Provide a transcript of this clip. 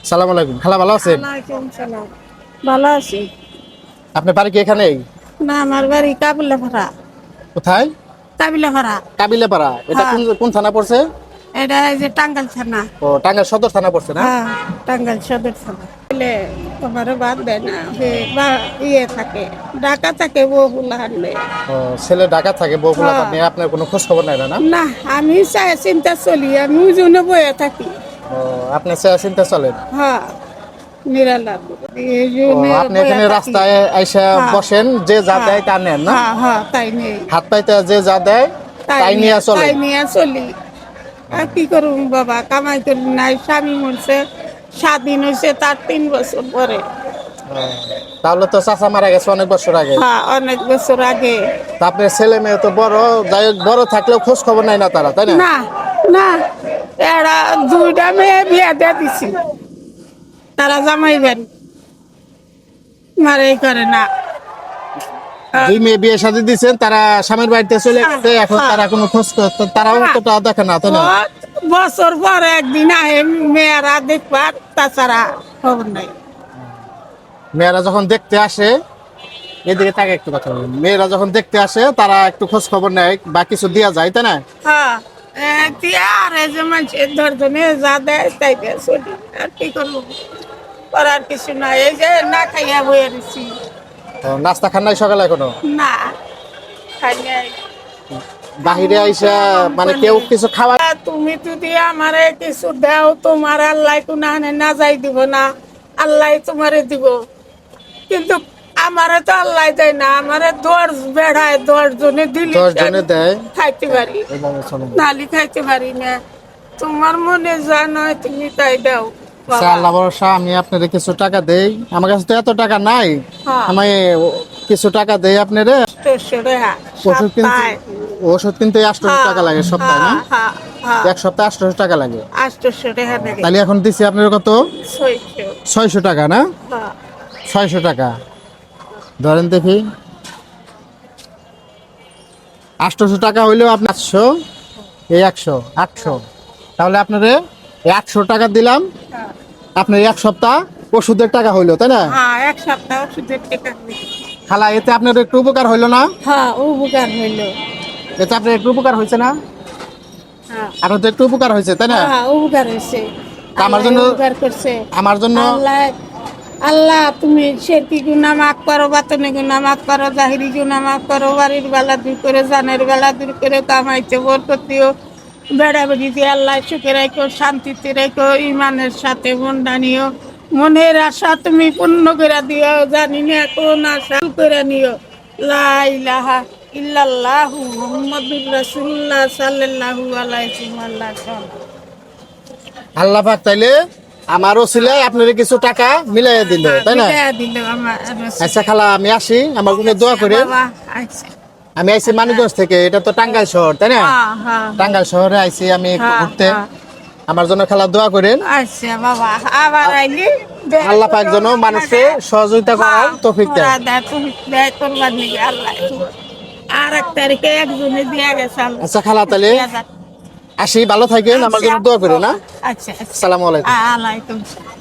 সালাম আলাইকুম। খালা ভালো আছেন? ওয়ালাইকুম সালাম। ভালো আছি। আপনার বাড়ি কি এখানেই? না, আমার বাড়ি কাবিলাপাড়া। কোথায়? কাবিলাপাড়া। কাবিলাপাড়া। এটা হ্যাঁ, কোন থানা পড়ছে? এটা এই যে টাঙ্গাইল থানা। ও, টাঙ্গাইল সদর থানা পড়ছে না? হ্যাঁ, টাঙ্গাইল সদর থানা। বলে তোমারও বাদ দেয় না, সে বা ইয়ে থাকে, ঢাকা থাকে বউগুলা হারলে। ও, ছেলে ঢাকা থাকে, বউগুলা হ্যাঁ। নিয়ে আপনার কোনো খোঁজ খবর নাই না? না, আমি চাই চিন্তা চলি, আমি ওজনে বয়ে থাকি। ও, আপনি চিন্তা চলেন। হ্যাঁ, নিরালা। এই ও, জন্য আপনি বয়ে এখানে থাকি। রাস্তায় আইসা হ্যাঁ, বসেন, যে যা হ্যাঁ, দেয় তা নেন না? হ্যাঁ, হ্যাঁ, তাই নেই। হাত পাইতে যে যা দেয় তাই নিয়ে চলেন। তাই নিয়ে চলি। আর কি করুন বাবা, কামাই করি নাই, স্বামী মরছে, স্বাধীন হয়েছে তার 3 বছর পরে। ও, তাহলে তো চাচা মারা গেছে অনেক বছর আগে। হ্যাঁ, অনেক বছর আগে। তা আপনার ছেলে মেয়ে তো বড়, যাই হোক, বড় থাকলেও খোঁজ খবর নাই না তারা, তাই না? না, না, এরা 2টা মেয়ে বিয়ে দিয়ে দিছি, তারা জামাইবেন মারাই করে না। দুই মেয়ে বিয়ে শাদী দিচ্ছেন, তারা স্বামীর বাড়িতে চলে গেছে, এখন হ্যাঁ। তারা কোনো খোঁজ তারাও অতটা দেখে না, তাই না? বছর পরে একদিন আহে মেয়েরা দেখবার, তাছাড়া খবর নাই। মেয়েরা যখন দেখতে আসে, এদিকে তাকে একটু কথা বলুন, মেয়েরা যখন দেখতে আসে তারা একটু খোঁজ খবর নেয় বা কিছু দেওয়া যায়, তাই না? হ্যাঁ, আর এই যে মানুষের ধরজনে যা দেয় তাই দিয়ে চলি, আর কি করবো, করার কিছু নাই। এই যে না খাইয়া বয়ে দিছি। তো নাস্তা খান নাই সকালে এখনো? না, খাই নাই। বাহিরে আইসা মানে কেউ কিছু খাওয়া? তুমি যদি আমারে কিছু দাও, তোমার আল্লাহ কোনো না যাই দিব না, আল্লাহ তোমারে দিব। কিন্তু আমারে তো আল্লাহ দেয় না, আমারে 10 বেড়ায় 10 জনে দিলে 10 জনে দেয়। খাইতে পারি, চলো। নালি খাইতে পারি না। তোমার মনে যা নয় তুমি তাই দাও বাবা। আল্লাহ ভরসা, আমি আপনাদের কিছু টাকা দেই, আমার কাছে তো এত টাকা নাই। হ্যাঁ। আমি কিছু টাকা দেই আপনারে। 800 টাকা ওষুধ কিনতে, সপ্তাহে। ওষুধ কিনতে 800 টাকা লাগে সপ্তাহে, না? হ্যাঁ, হ্যাঁ, এক সপ্তাহে 800 টাকা লাগে। 800 টাকা লাগে। তাহলে এখন দিছি আপনার কত? 600। 600 টাকা, না? হ্যাঁ, 600 টাকা ধরেন দেখি, 800 টাকা হইলেও আপনি 800, এই 100, 800, তাহলে আপনারে 100 টাকা দিলাম। হ্যাঁ, আপনার এক সপ্তাহ ওষুধের টাকা হইলো, তাই না? হ্যাঁ, এক সপ্তাহ ওষুধের টাকা হইলো। খালা, এতে আপনার একটু উপকার হইলো না? হ্যাঁ, উপকার হইলো। এতে আপনার একটু উপকার হয়েছে না? হ্যাঁ, আপনার তো একটু উপকার হয়েছে, তাই না? হ্যাঁ, উপকার হয়েছে। তা আমার আল্লাহ জন্য, উপকার করছে। আমার জন্য আল্লাহ, আল্লাহ তুমি শেরকি গুনাহ মাফ করো, বাতনি গুনাহ মাফ করো, জাহিরি গুনাহ মাফ করো, বাড়ির বেলা দূর করে, জানের বেলা দূর করে, কামাইতে বরকত দিও, বেড়া বেড়ি দিয়ে আল্লাহ সুখে রাখো, শান্তিতে রাখো, ইমানের সাথে মন ডানিও, মনের আশা তুমি পূর্ণ করে দিও, জানি না কোন আশা করে নিও। লা ইলাহা ইল্লাল্লাহু মুহাম্মাদুর রাসূলুল্লাহ সাল্লাল্লাহু আলাইহি ওয়াসাল্লাম। আল্লাহ পাক তাইলে আমার ওসিলায় আপনার কিছু টাকা মিলাইয়া দিল, তাই না? বিদায় দিল আমার রাসূল। আচ্ছা খালা, আমি আসি, আমার জন্য দোয়া করে। বাবা, আচ্ছা। আমি আইছি মানিকগঞ্জ থেকে, এটা তো টাঙ্গাইল শহর, তাই না? হ্যাঁ, হ্যাঁ, টাঙ্গাইল শহরে আইছি আমি একটু হ্যাঁ, ঘুরতে। হ্যাঁ। আমার জন্য খালা দোয়া করেন। আচ্ছা বাবা, আবার আইলি আল্লাহ পাক যেন মানুষকে সহযোগিতা করার তৌফিক দেয়। করবার নিগে আল্লাহ। আর 1 তারিখে একজনে দিয়া গেছে আল্লাহ। আচ্ছা খালা, তাহলে আসি, ভালো থাকেন, আমার জন্য দোয়া করেন, না? আচ্ছা, আচ্ছা। আসসালামু আলাইকুম। আলাইকুম সালাম।